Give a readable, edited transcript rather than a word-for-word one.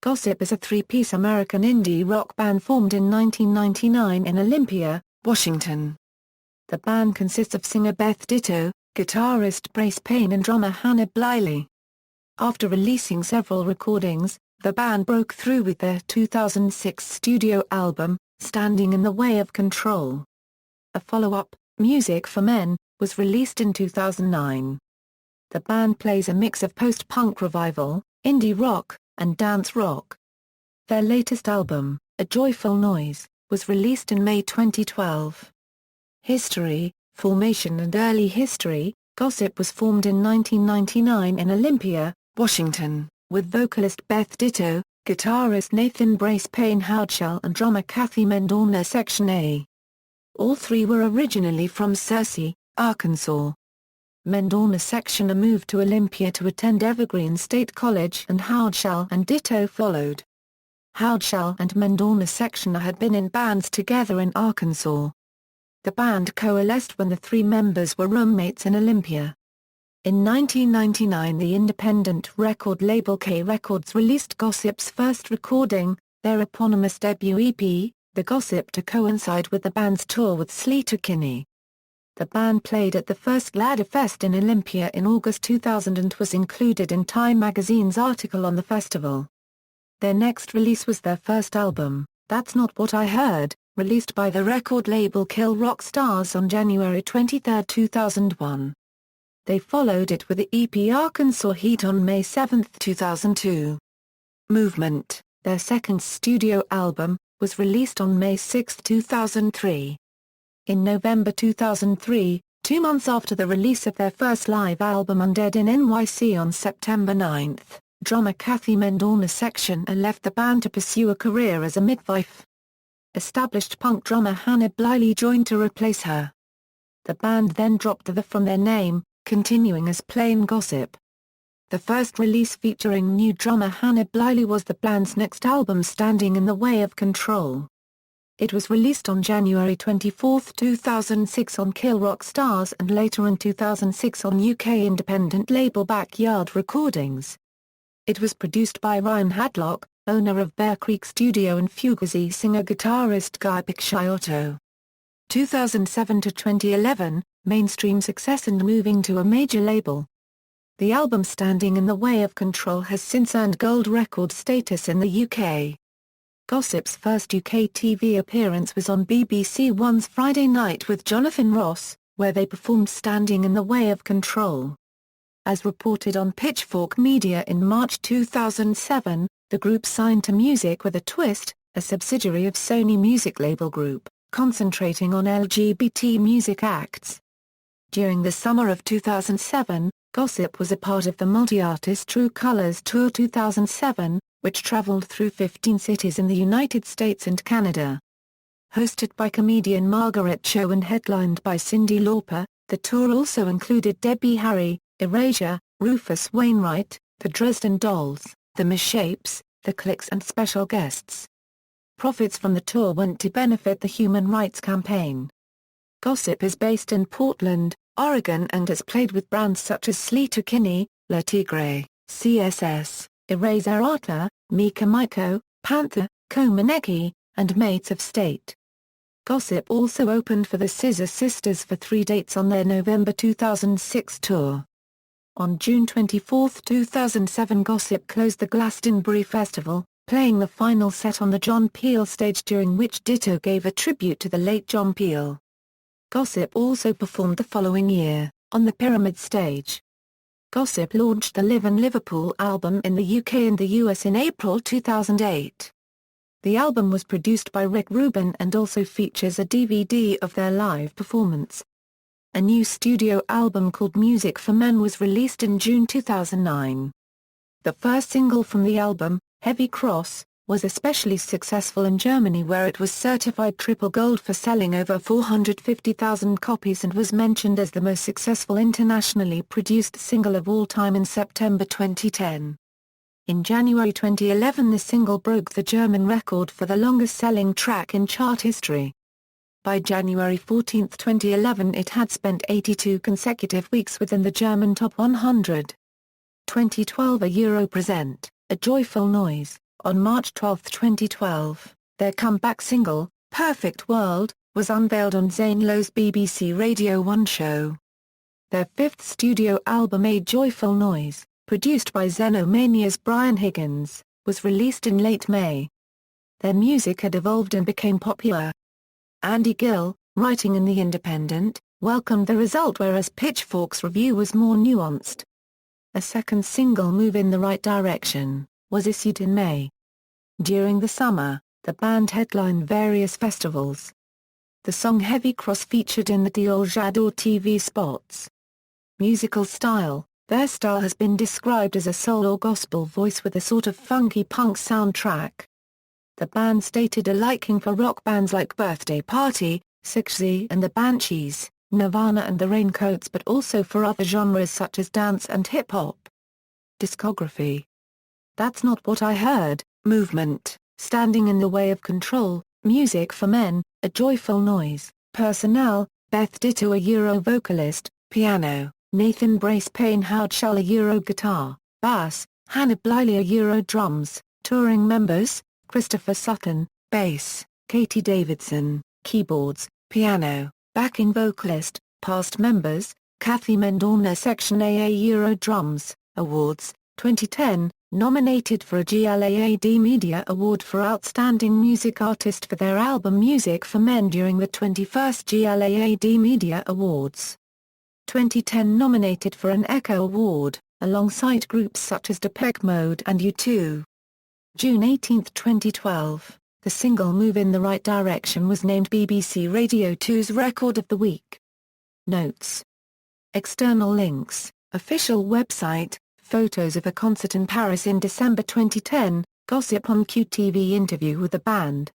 Gossip is a three-piece American indie rock band formed in 1999 in Olympia, Washington. The band consists of singer Beth Ditto, guitarist Brace Paine and drummer Hannah Blilie. After releasing several recordings, the band broke through with their 2006 studio album, Standing in the Way of Control. A follow-up, Music for Men, was released in 2009. The band plays a mix of post-punk revival, indie rock, and dance rock. Their latest album, A Joyful Noise, was released in May 2012. History, formation and early history. Gossip was formed in 1999 in Olympia, Washington, with vocalist Beth Ditto, guitarist Nathan Brace Paine Howdshell and drummer Kathy Mendorna Section A. All three were originally from Searcy, Arkansas. Mendorna Section A moved to Olympia to attend Evergreen State College and Howdshell and Ditto followed. Howdshell and Mendorna Section A had been in bands together in Arkansas. The band coalesced when the three members were roommates in Olympia. In 1999 the independent record label K Records released Gossip's first recording, their eponymous debut EP, The Gossip, to coincide with the band's tour with Sleater-Kinney. The band played at the first Ladderfest in Olympia in August 2000 and was included in Time magazine's article on the festival. Their next release was their first album, That's Not What I Heard, released by the record label Kill Rock Stars on January 23, 2001. They followed it with the EP Arkansas Heat on May 7, 2002. Movement, their second studio album, was released on May 6, 2003. In November 2003, 2 months after the release of their first live album Undead in NYC on September 9, drummer Kathy Mendorna Section A left the band to pursue a career as a midwife. Established punk drummer Hannah Blilie joined to replace her. The band then dropped the from their name, continuing as plain Gossip. The first release featuring new drummer Hannah Blilie was the band's next album Standing in the Way of Control. It was released on January 24, 2006 on Kill Rock Stars and later in 2006 on UK independent label Backyard Recordings. It was produced by Ryan Hadlock, owner of Bear Creek Studio, and Fugazi singer-guitarist Guy Picciotto. 2007 to 2011, mainstream success and moving to a major label. The album Standing in the Way of Control has since earned gold record status in the UK. Gossip's first UK TV appearance was on BBC One's Friday Night with Jonathan Ross, where they performed Standing in the Way of Control. As reported on Pitchfork Media in March 2007, the group signed to Music with a Twist, a subsidiary of Sony Music Label Group, concentrating on LGBT music acts. During the summer of 2007, Gossip was a part of the multi-artist True Colors Tour 2007, which traveled through 15 cities in the United States and Canada. Hosted by comedian Margaret Cho and headlined by Cyndi Lauper, the tour also included Debbie Harry, Erasure, Rufus Wainwright, the Dresden Dolls, the Misshapes, the Clicks and special guests. Profits from the tour went to benefit the Human Rights Campaign. Gossip is based in Portland, Oregon and has played with brands such as Sleater-Kinney, Le Tigre, CSS, Erasure Arta, Mika Maiko, Panther, Komaneki, and Maids of State. Gossip also opened for the Scissor Sisters for 3 dates on their November 2006 tour. On June 24, 2007, Gossip closed the Glastonbury Festival, playing the final set on the John Peel stage, during which Ditto gave a tribute to the late John Peel. Gossip also performed the following year, on the Pyramid stage. Gossip launched the Live in Liverpool album in the UK and the US in April 2008. The album was produced by Rick Rubin and also features a DVD of their live performance. A new studio album called Music for Men was released in June 2009. The first single from the album, Heavy Cross, was especially successful in Germany, where it was certified triple gold for selling over 450,000 copies and was mentioned as the most successful internationally produced single of all time in September 2010. In January 2011 the single broke the German record for the longest-selling track in chart history. By January 14, 2011 it had spent 82 consecutive weeks within the German Top 100. 2012 A Euro Present, A Joyful Noise, On March 12, 2012, their comeback single, Perfect World, was unveiled on Zane Lowe's BBC Radio 1 show. Their fifth studio album A Joyful Noise, produced by Xenomania's Brian Higgins, was released in late May. Their music had evolved and became popular. Andy Gill, writing in The Independent, welcomed the result, whereas Pitchfork's review was more nuanced. A second single, Move in the Right Direction, was issued in May. During the summer, the band headlined various festivals. The song Heavy Cross featured in the Dior J'adore TV spots. Musical style: their style has been described as a soul or gospel voice with a sort of funky punk soundtrack. The band stated a liking for rock bands like Birthday Party, Siouxsie and the Banshees, Nirvana and the Raincoats, but also for other genres such as dance and hip-hop. Discography: That's Not What I Heard, Movement, Standing in the Way of Control, Music for Men, A Joyful Noise, Personnel, Beth Ditto, a Euro vocalist, piano, Nathan Brace Paine Howdshell, a Euro guitar, bass, Hannah Blilie, a Euro drums, touring members, Christopher Sutton, bass, Katie Davidson, keyboards, piano, backing vocalist, past members, Kathy Mendorna, Section AA, Euro drums. Awards: 2010, nominated for a GLAAD Media Award for Outstanding Music Artist for their album Music for Men during the 21st GLAAD Media Awards. 2010, nominated for an Echo Award, alongside groups such as Depeche Mode and U2. June 18, 2012, the single Move in the Right Direction was named BBC Radio 2's Record of the Week. Notes. External links: official website, photos of a concert in Paris in December 2010, gossip on QTV interview with the band.